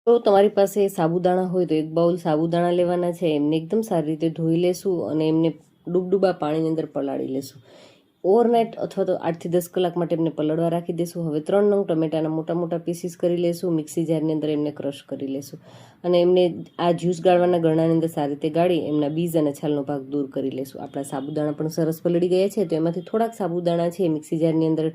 તો તમારી પાસે સાબુદાણા હોય તો એક બાઉલ સાબુદાણા લેવાના છે, એમને એકદમ સારી રીતે ધોઈ લેશું અને એમને ડૂબડૂબા પાણીની અંદર પલાળી લેશું. ઓવરનાઇટ અથવા તો 8 થી 10 કલાક માટે એમને પલળવા રાખી દેશું. હવે 3 નંગ ટમેટાના મોટા મોટા પીસીસ કરી લેશું. મિક્સી જારની અંદર એમને ક્રશ કરી લેશું અને એમને આ જ્યુસ ગાળવાના ગરણાની અંદર સારી રીતે ગાળી એમના બીજ અને છાલનો ભાગ દૂર કરી લેશું. આપણા સાબુદાણા પણ સરસ પલળી ગયા છે, તો એમાંથી થોડાક સાબુદાણા છે મિક્સી જારની અંદર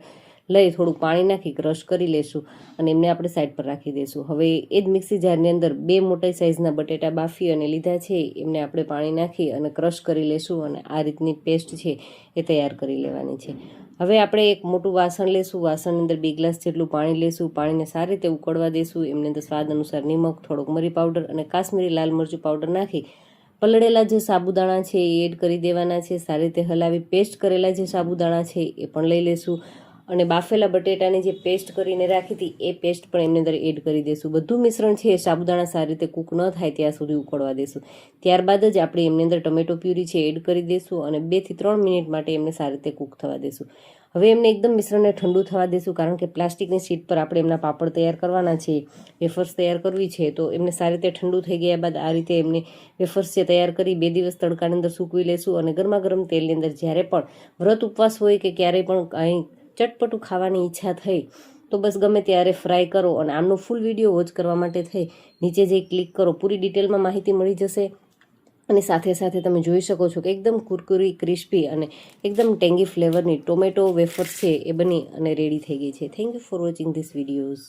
લઈ થોડું પાણી નાખી ક્રશ કરી લેશું અને એમને આપણે સાઈડ પર રાખી દઈશું. હવે એ જ મિક્સી જારની અંદર 2 મોટા સાઇઝના બટેટા બાફી અને લીધા છે, એમને આપણે પાણી નાખી અને ક્રશ કરી લેશું અને આ રીતની પેસ્ટ છે એ તૈયાર કરી લેવાની છે. હવે આપણે એક મોટું વાસણ લેશું. વાસણની અંદર 2 ગ્લાસ જેટલું પાણી લેશું. પાણીને સારી રીતે ઉકળવા દેશું. એમની અંદર સ્વાદ અનુસાર નિમક, થોડોક મરી પાવડર અને કાશ્મીરી લાલ મરચું પાવડર નાખી પલળેલા જે સાબુદાણા છે એ એડ કરી દેવાના છે. સારી રીતે હલાવી પેસ્ટ કરેલા જે સાબુદાણા છે એ પણ લઈ લેશું અને બાફેલા બટેટાની જે પેસ્ટ કરીને રાખી હતી એ પેસ્ટ પણ એમની અંદર એડ કરી દઈશું. બધું મિશ્રણ છે એ સાબુદાણા સારી રીતે કૂક ન થાય ત્યાં સુધી ઉકળવા દેશું. ત્યારબાદ જ આપણે એમની અંદર ટમેટો પ્યુરી છે એડ કરી દઈશું અને 2 થી 3 મિનિટ માટે એમને સારી રીતે કૂક થવા દેશું. હવે એમને એકદમ મિશ્રણને ઠંડુ થવા દેશું, કારણ કે પ્લાસ્ટિકની શીટ પર આપણે એમના પાપડ તૈયાર કરવાના છે, વેફર્સ તૈયાર કરવી છે. તો એમને સારી રીતે ઠંડુ થઈ ગયા બાદ આ રીતે એમને વેફર્સ છે તૈયાર કરી 2 દિવસ તડકાની અંદર સૂકવી લેશું અને ગરમા ગરમ તેલની અંદર જ્યારે પણ વ્રત ઉપવાસ હોય કે ક્યારેય પણ કંઈ ચટપટું ખાવાની ઈચ્છા થઈ તો બસ ગમે ત્યારે ફ્રાય કરો અને આમનો ફૂલ વિડીયો વોચ કરવા માટે થઈ નીચે જે ક્લિક કરો, પૂરી ડિટેલમાં માહિતી મળી જશે. અને સાથે સાથે તમે જોઈ શકો છો કે એકદમ કુરકુરી, ક્રિસ્પી અને એકદમ ટેંગી ફ્લેવરની ટોમેટો વેફર્સ છે એ બની અને રેડી થઈ ગઈ છે. Thank you for watching this videos.